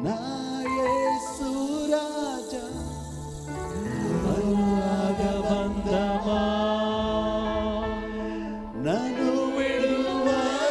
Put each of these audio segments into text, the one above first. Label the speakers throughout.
Speaker 1: నా యేసు రాజా అనురాగ బంధమా నన్ను విడువలేని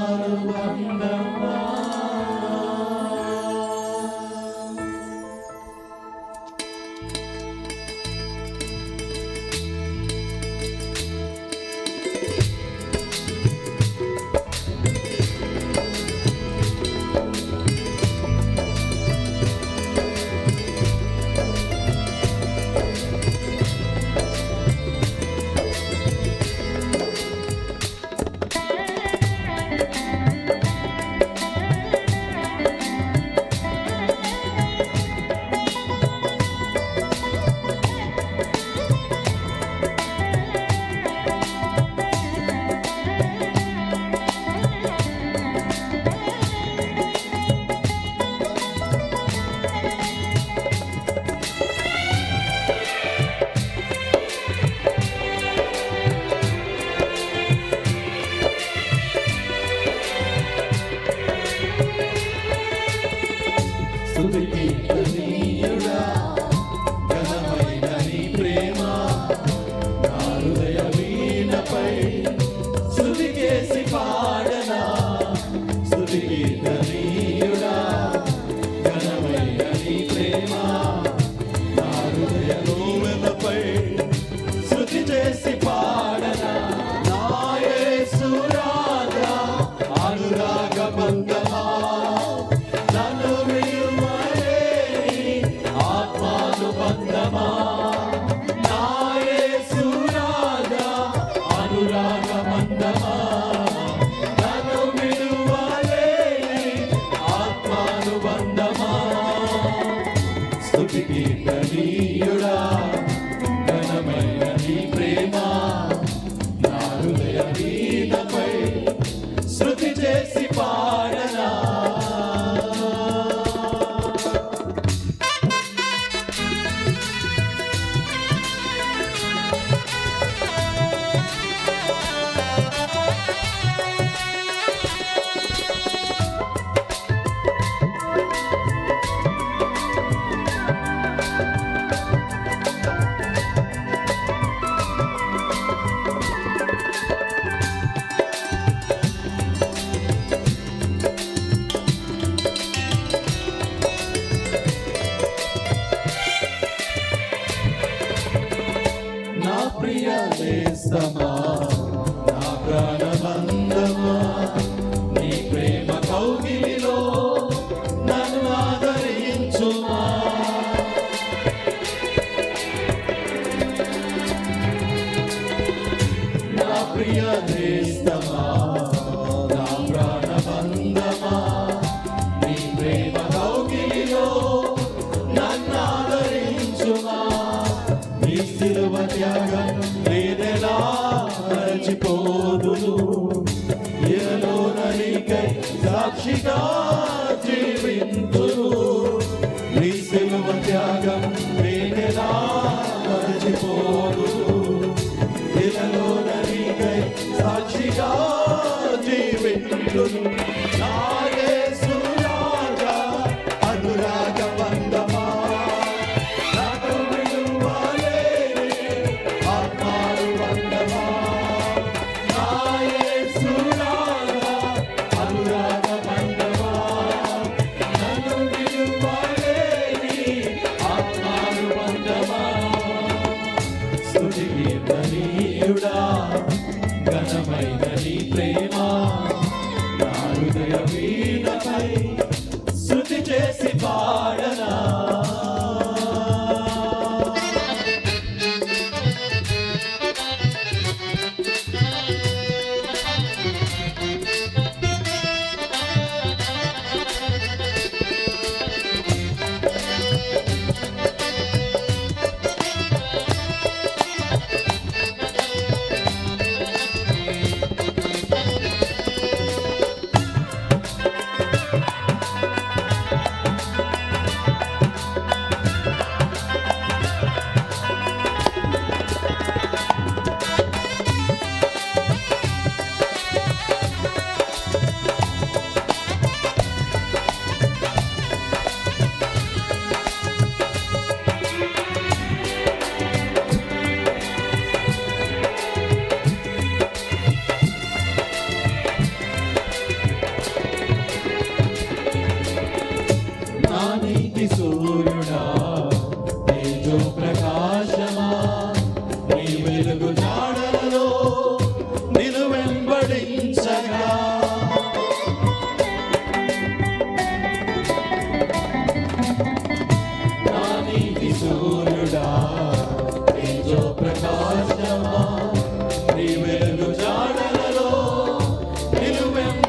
Speaker 1: ఆత్మానుబంధమా.
Speaker 2: నేస్తమా నా ప్రాణబంధమా నీ ప్రేమ కౌగిలిలో నన్ను ఆదరించుమా. నా ప్రియ నేస్తమా నా ప్రాణబంధమా నీ ప్రేమ కౌగిలిలో నన్ను ఆదరించుమా. నీ సిలువ త్యాగం నేనెలా మరచిపోదును, ఎలలో ననికై సాక్షిగా జీవింతును. నీ సిలువ త్యాగం నేనెలా మరచిపోదును, ఎలలో ననికై సాక్షిగా జీవింతును. నా యేసు రాజా అనురాగ బంధమా ఘనమైన నీ ప్రేమ నా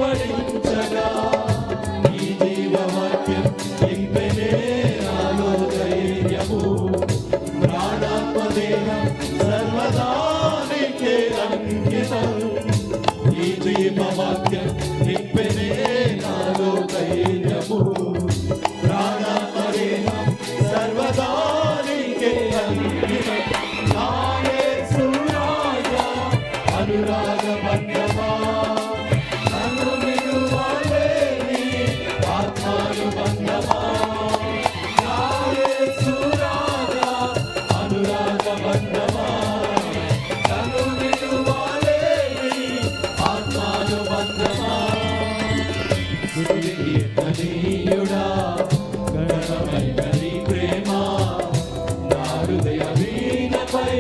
Speaker 2: వెంబడించగా ఈ జీవవాక్యం నింపెనే నాలో ధైర్యము ప్రాణాత్మదేహం సర్వదా నీకే అంకితం ఈ జీవవాక్యం నింపెనే నాలో ధైర్యము ప్రాణాత్మదేహం సర్వదా నీకే అంకితం నా యేసు రాజా అనురాగ బంధమా నన్ను విడువలేని ఆత్మానుబంధమా నా యేసు రాజా అనురాగ బంధమా నన్ను విడువలేని ఆత్మానుబంధమా స్తుతికీర్తనీయుడా గణమైన నీ ప్రేమ నా హృదయ వీణపై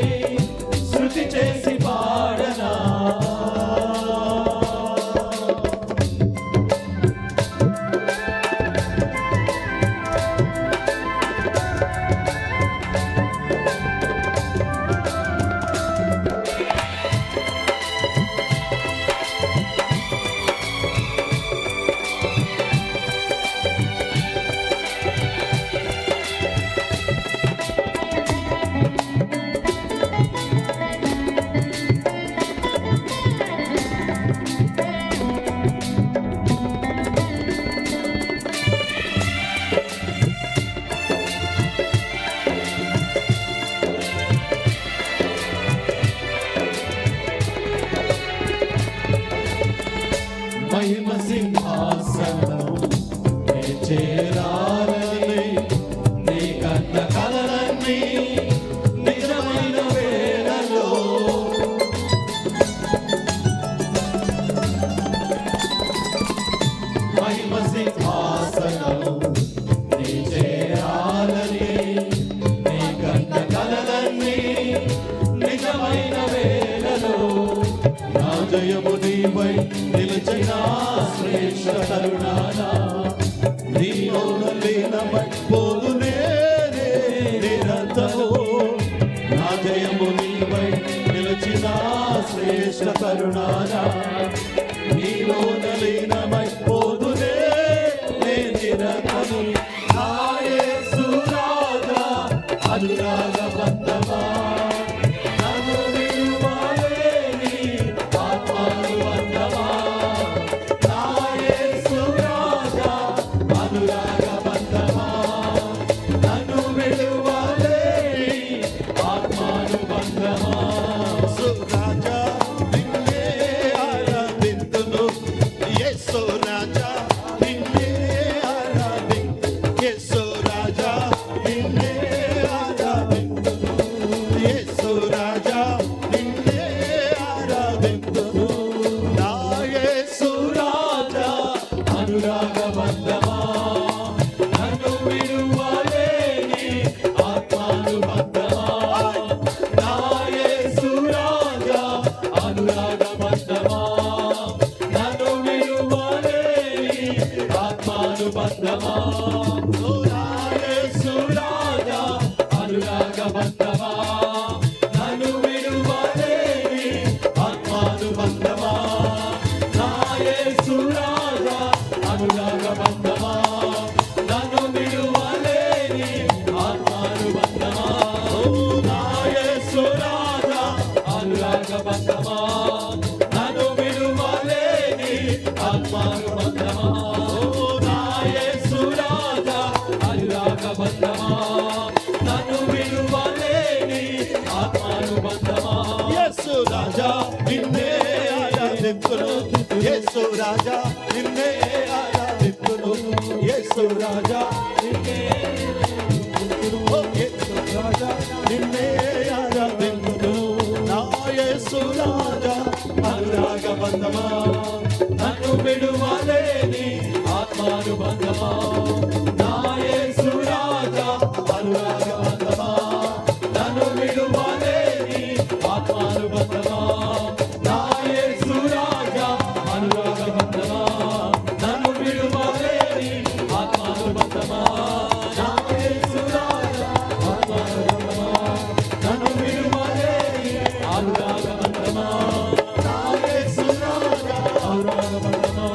Speaker 2: శృతి చేసి పాడనా మహిమ సింహాసనం నే చేరాలని నీ కన్న కలలన్నీ నిజమైన వేళలో మహిమ సింహాసనం నీ చేరాలని నీ కన్న కలలన్నీ నిజమైన వేళలో నా జయము నీవై నిలిచిన శ్రేష్ఠ కరుణాన నీలో లీనమైపోదు నేనే నిరంతరము నా జయము నీవై నిలిచిన శ్రేష్ఠ కరుణాన నీలో లీనమైపోదు నేనే నిరంతరము నా యేసు రాజా అనురాగ బంధమా నన్ను విడువలేని ఆత్మానుబంధమా నా యేసు రాజా అనురాగ బంధమా నన్ను విడువలేని ఆత్మానుబంధమా
Speaker 3: రాజా నిన్నే ఆరాధింతును యేసు రాజా నిన్నే ఆరాధింతును యేసు రాజా నిన్నే ఆరాధింతును యేసు రాజా నిన్నే ఆరాధింతును నా యేసు
Speaker 2: రాజా అనురాగ బంధమా నన్ను విడువలేని ఆత్మానుబంధమా నా యేసు రాజా అనురాగ బంధమా నన్ను విడువలేని ఆత్మానుబంధమా నా యేసు రాజా అనురాగ బంధమా నన్ను విడువలేని ఆత్మానుబంధమా నా యేసు రాజా అనురాగ బంధమా నన్ను విడువలేని ఆత్మానుబంధమా నా యేసు రాజా అనురాగ బంధమా నన్ను విడువలేని ఆత్మానుబంధమా నా యేసు రాజా అనురాగ బంధమా నన్ను విడువలేని ఆత్మానుబంధమా
Speaker 3: యేసు రాజా నిన్నే ఆరాధింతును యేసు రాజా నిన్నే ఆరాధింతును యేసు రాజా నిన్నే ఓ యేసు రాజా నిన్నే ఆరాధింతును నా యేసు రాజా
Speaker 2: అనురాగ బంధమా నన్ను విడువలేని ఆత్మానుబంధమా నా యేసు రాజా అనురాగ బంధమా నన్ను విడువలేని ఆత్మానుబంధమా నా యేసు రాజా అనురాగ బంధమా నన్ను విడువలేని ఆత్మానుబంధమా నా యేసు రాజా ఆత్మానుబంధమా నన్ను విడువలేని అనురాగ బంధమా నా యేసు రాజా అనురాగ బంధమా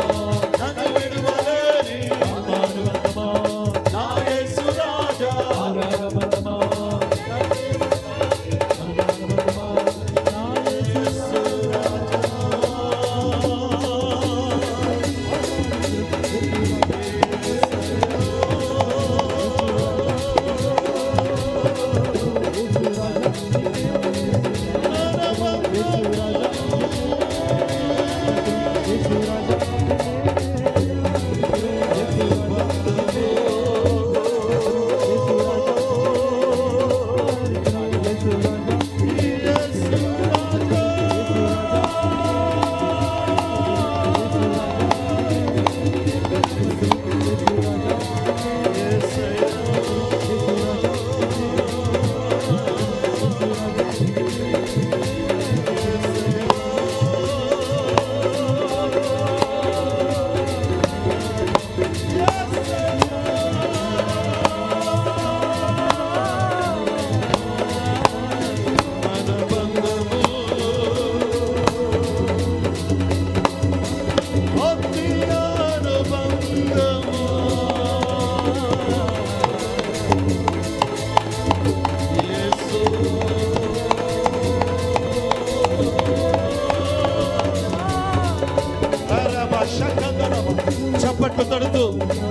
Speaker 3: చప్పట్లు తడుతూ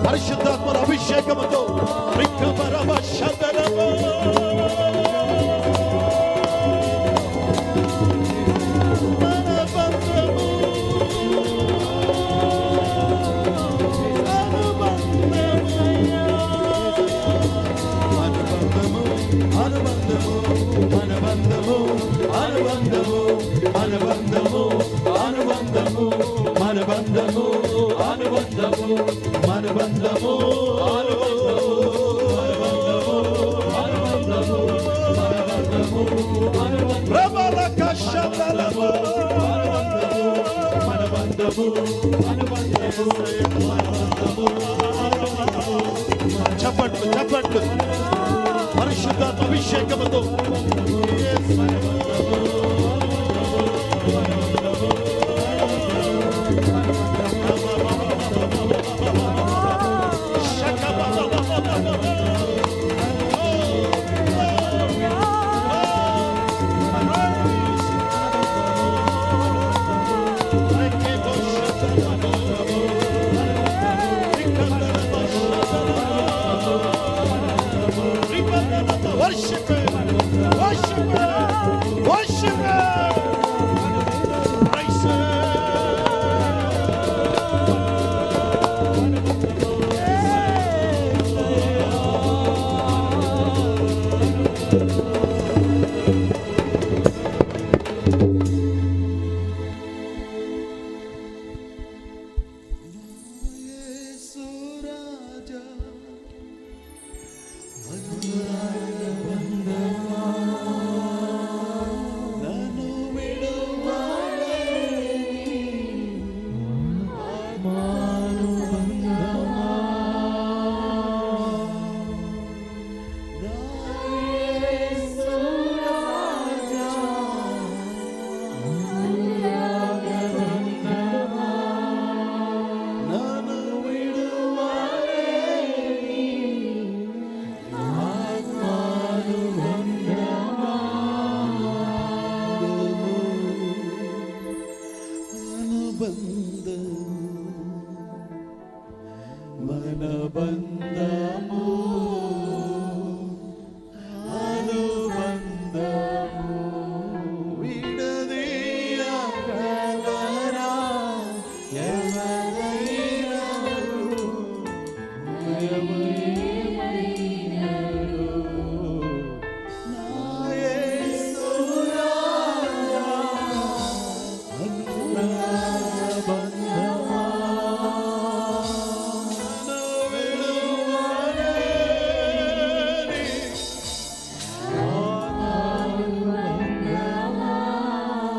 Speaker 3: పరిశుద్ధాత్మ అభిషేకముతో చప్పట్లు చప్పట్లు పరిశుద్ధాత్మ అభిషేకముతో worship him, worship him, worship him, praise him.